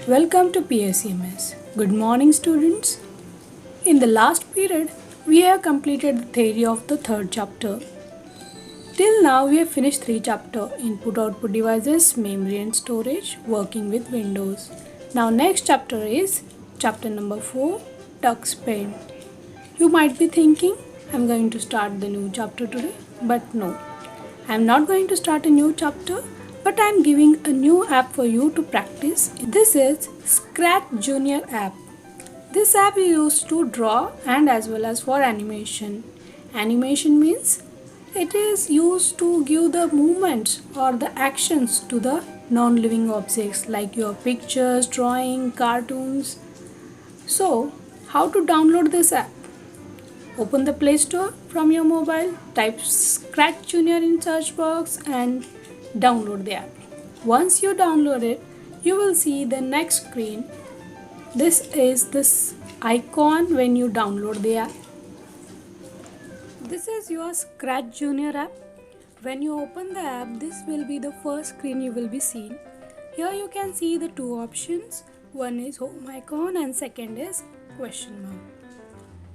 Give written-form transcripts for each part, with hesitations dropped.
Welcome to PSCMS. Good morning, students. In the last period, we have completed the theory of the third chapter. Till now, we have finished three chapters: input output devices, memory and storage, working with Windows. Now, next chapter is chapter number 4, TuxPaint. You might be thinking, I'm going to start the new chapter today, but no. I'm not going to start a new chapter, but I'm giving a new app for you to practice. This is Scratch Junior app. This app is used to draw and as well as for animation. Animation means it is used to give the movements or the actions to the non-living objects like your pictures, drawing, cartoons. So, how to download this app? Open the Play Store from your mobile, type Scratch Junior in search box and download the app. Once you download it, you will see the next screen. This is this icon when you download the app. This is your Scratch Junior app. When you open the app, this will be the first screen you will be seeing. Here you can see the two options. One is home icon and second is question mark.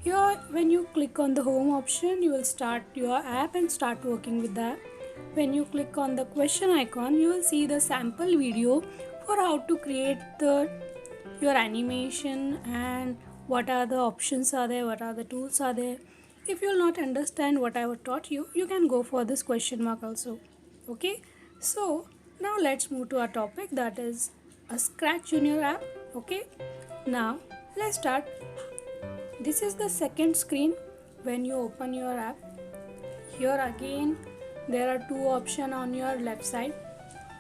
Here when you click on the home option, you will start your app and start working with the app. When you click on the question icon, you will see the sample video for how to create your animation and what are the options are there, what are the tools are there. If you will not understand what I have taught you, you can go for this question mark also. Okay, so now let's move to our topic, that is a Scratch Junior app. Okay, now let's start. This is the second screen when you open your app. Here again there are two options on your left side,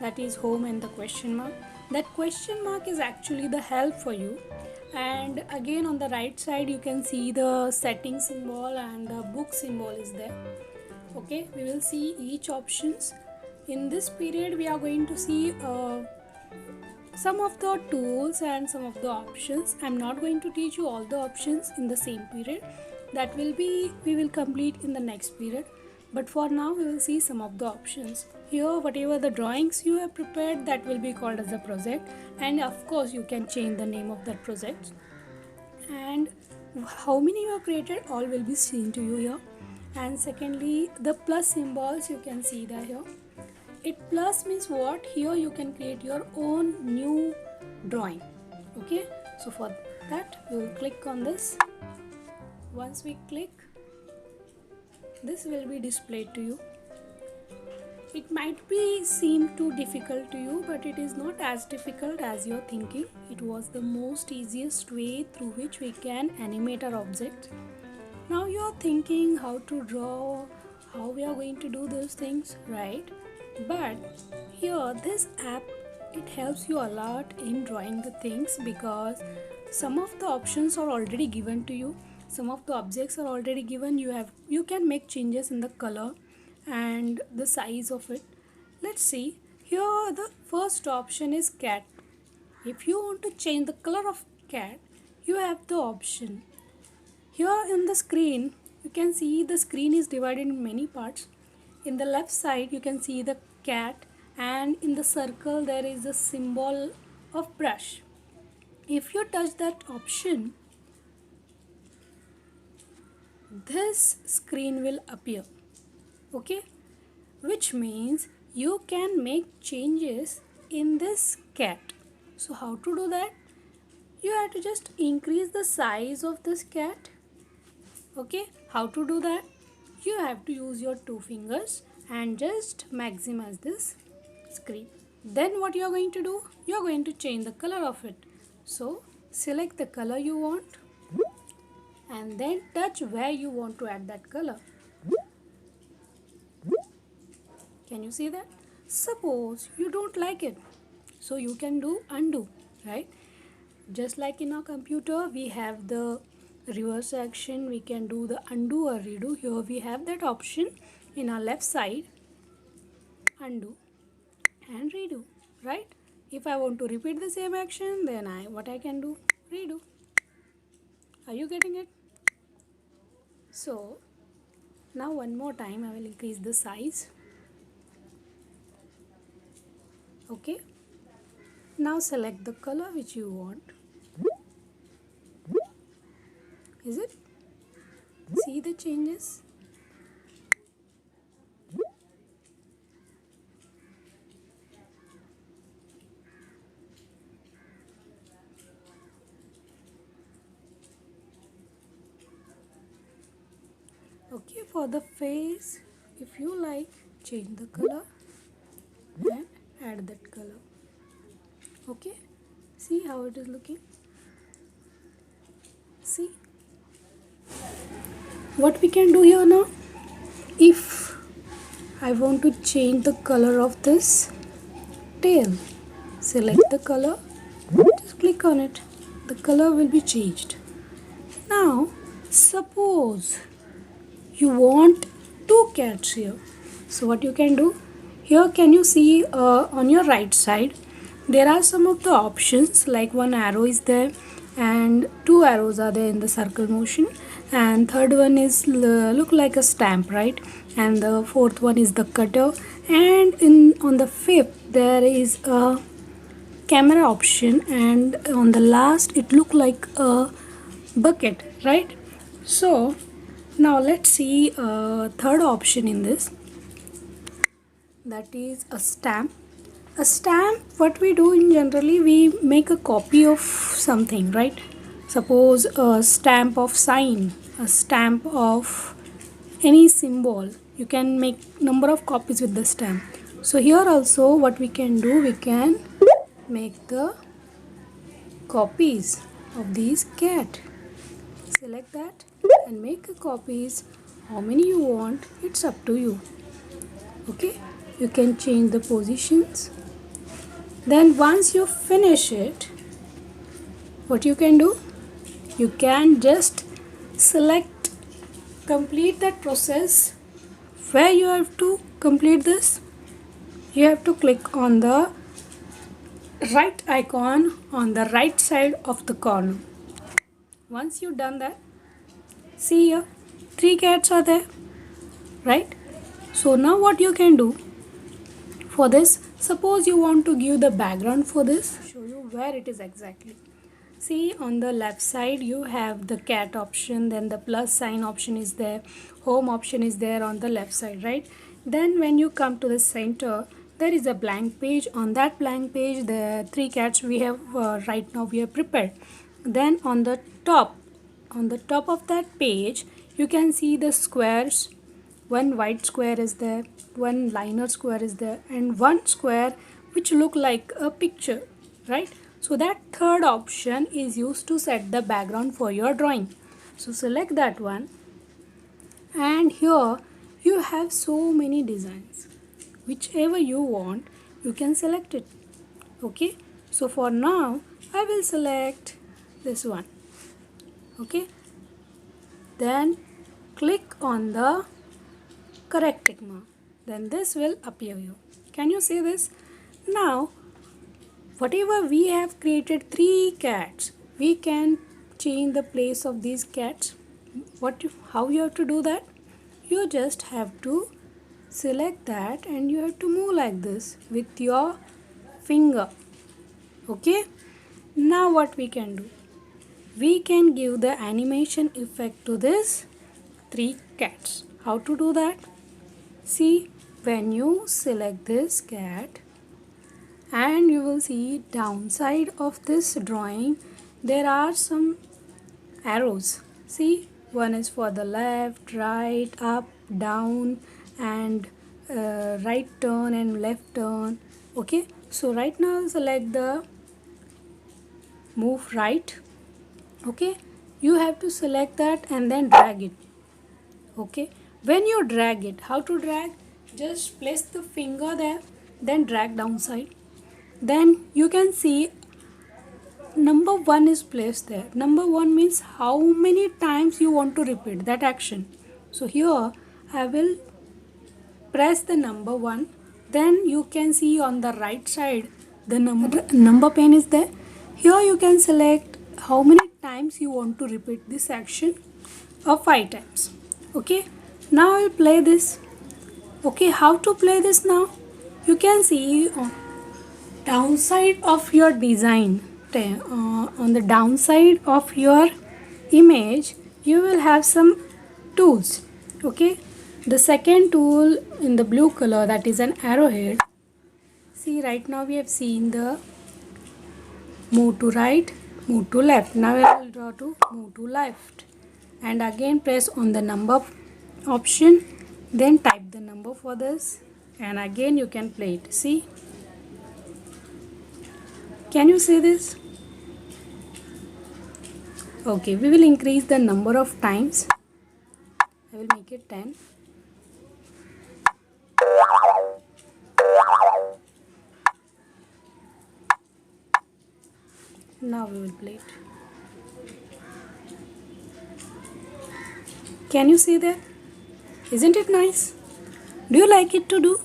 that is home and the question mark. That question mark is actually the help for you, and again on the right side you can see the setting symbol and the book symbol is there. Okay, we will see each options. In this period we are going to see some of the tools and some of the options. I'm not going to teach you all the options in the same period. That will be we will complete in the next period. But for now we will see some of the options. Here whatever the drawings you have prepared, that will be called as a project, and of course you can change the name of that project. And how many you have created, all will be seen to you here. And secondly, the plus symbols you can see that here. It plus means what? Here you can create your own new drawing. Okay, so for that we will click on this. Once we click, this will be displayed to you. It might be seem too difficult to you, but it is not as difficult as you're thinking. It was the most easiest way through which we can animate our objects. Now you're thinking how to draw, how we are going to do those things, right? But here this app, it helps you a lot in drawing the things, because some of the options are already given to you, some of the objects are already given. You can make changes in the color and the size of it. Let's see. Here the first option is cat. If you want to change the color of cat, you have the option. Here in the screen, you can see the screen is divided in many parts. In the left side, you can see the cat, and in the circle there is a symbol of brush. If you touch that option, this screen will appear. Okay, which means you can make changes in this cat. So how to do that? You have to just increase the size of this cat. Okay, how to do that? You have to use your two fingers and just maximize this screen. Then what you are going to do? You are going to change the color of it. So select the color you want and then touch where you want to add that color. Can you see that? Suppose you don't like it, so you can do undo, right? Just like in our computer we have the reverse action, we can do the undo or redo. Here we have that option in our left side, undo and redo, right? If I want to repeat the same action, then what I can do? Redo. Are you getting it? So now one more time I will increase the size. Okay, Now select the color which you want. Is it? See the changes? Okay, for the face, if you like, change the color and add that color. Okay, see how it is looking. See what we can do here now. If I want to change the color of this tail, select the color, just click on it, the color will be changed. Now suppose you want two cats here, so what you can do here, can you see on your right side there are some of the options, like one arrow is there and two arrows are there in the circle motion, and third one is look like a stamp, right? And the fourth one is the cutter, and on the fifth there is a camera option, and on the last it look like a bucket, right? So now let's see third option in this, that is a stamp. A stamp, what we do in generally, we make a copy of something, right? Suppose a stamp of sign, a stamp of any symbol, you can make number of copies with the stamp. So here also what we can do, we can make the copies of these cat. Select that and make a copies, how many you want, it's up to you. Okay, you can change the positions. Then once you finish it, what you can do, you can just select, complete that process. Where you have to complete this, you have to click on the right icon on the right side of the corner. Once you've done that, see here, 3 cats are there, right? So now what you can do for this, suppose you want to give the background for this, show you where it is exactly. See, on the left side you have the cat option, then the plus sign option is there, home option is there on the left side, right? Then when you come to the center, there is a blank page. On that blank page the 3 cats we have right now we have prepared. Then on the top of that page you can see the squares. One white square is there, one liner square is there, and one square which look like a picture, right? So that third option is used to set the background for your drawing. So select that one, and here you have so many designs. Whichever you want, you can select it. Okay, so for now I will select this one. Okay, then click on the correct tick mark, then this will appear here. Can you see this? Now whatever we have created 3 cats, we can change the place of these cats. How you have to do that? You just have to select that and you have to move like this with your finger. Okay, now what we can do, we can give the animation effect to this 3 cats. How to do that? See, when you select this cat, and you will see downside of this drawing there are some arrows. See, one is for the left, right, up, down, and right turn and left turn. Okay, so right now select the move right. Okay, you have to select that and then drag it. Okay, when you drag it, how to drag? Just place the finger there, then drag downside. Then you can see number 1 is placed there. Number 1 means how many times you want to repeat that action. So here I will press the number 1. Then you can see on the right side the number pane is there. Here you can select how many times you want to repeat this action, or 5 times. Okay, now I will play this. Okay, how to play this now? You can see downside of your design, on the downside of your image, you will have some tools. Okay, the second tool in the blue color, that is an arrowhead. See, right now we have seen the move to right, move to left. Now I will draw to move to left, and again press on the number option, then type the number for this, and again you can play it. See, can you see this? Okay, we will increase the number of times. I will make it 10. Now we will play it. Can you see that? Isn't it nice? Do you like it to do?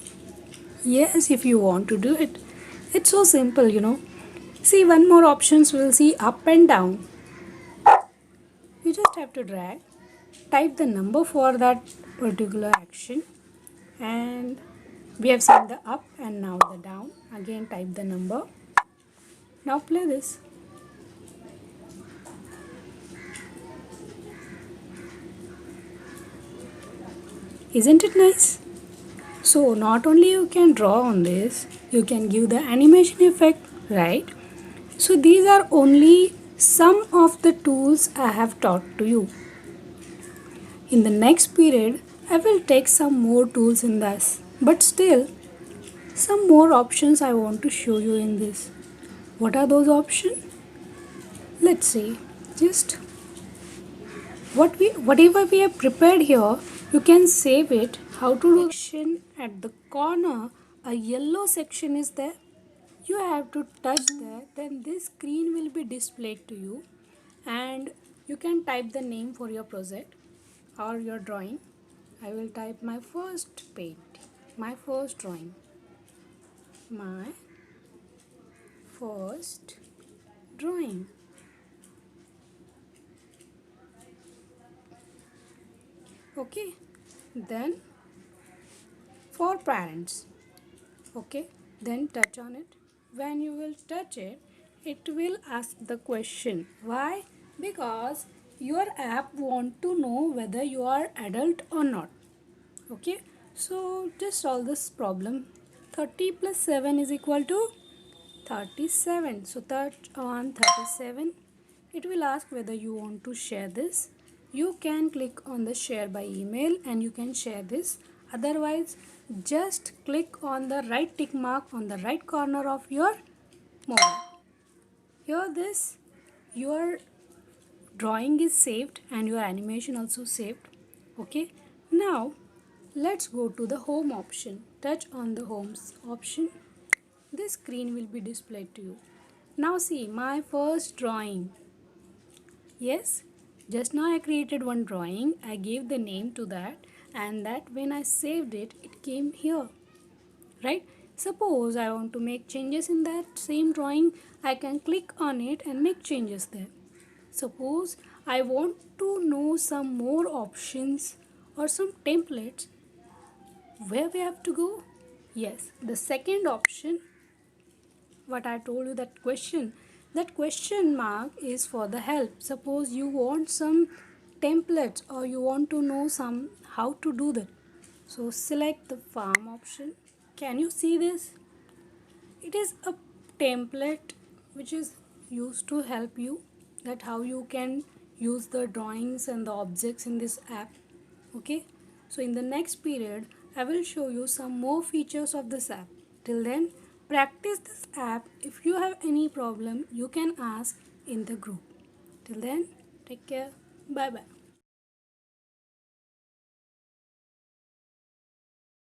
Yes, if you want to do it. It's so simple, you know. See, one more options we'll see, up and down. You just have to drag, type the number for that particular action, and we have seen the up and now the down. Again type the number. Now play this. Isn't it nice? So not only you can draw on this, you can give the animation effect, right? So these are only some of the tools I have taught to you. In the next period, I will take some more tools in this, but still some more options I want to show you in this. What are those options? Let's see. Just whatever we have prepared here, you can save it. How to do section at the corner, a yellow section is there. You have to touch there, then this screen will be displayed to you, and you can type the name for your project or your drawing. I will type my first paint, my first drawing, my first drawing. Okay, then for parents. Okay, then touch on it. When you will touch it, it will ask the question. Why? Because your app want to know whether you are adult or not. Okay, so just solve this problem. 30 plus 7 is equal to 37. So touch on 37. It will ask whether you want to share this. You can click on the share by email and you can share this. Otherwise, just click on the right tick mark on the right corner of your mobile. Here this, your drawing is saved and your animation also saved. Okay, now let's go to the home option. Touch on the homes option. This screen will be displayed to you. Now see my first drawing. Yes, just now I created one drawing. I gave the name to that, and that when I saved it, it came here. Right? Suppose I want to make changes in that same drawing, I can click on it and make changes there. Suppose I want to know some more options or some templates, where we have to go? Yes, the second option, what I told you, that question mark is for the help. Suppose you want some templates or you want to know some how to do that. So select the farm option. Can you see this? It is a template which is used to help you that how you can use the drawings and the objects in this app. Okay, so in the next period I will show you some more features of this app. Till then, practice this app. If you have any problem, you can ask in the group. Till then, take care. Bye bye.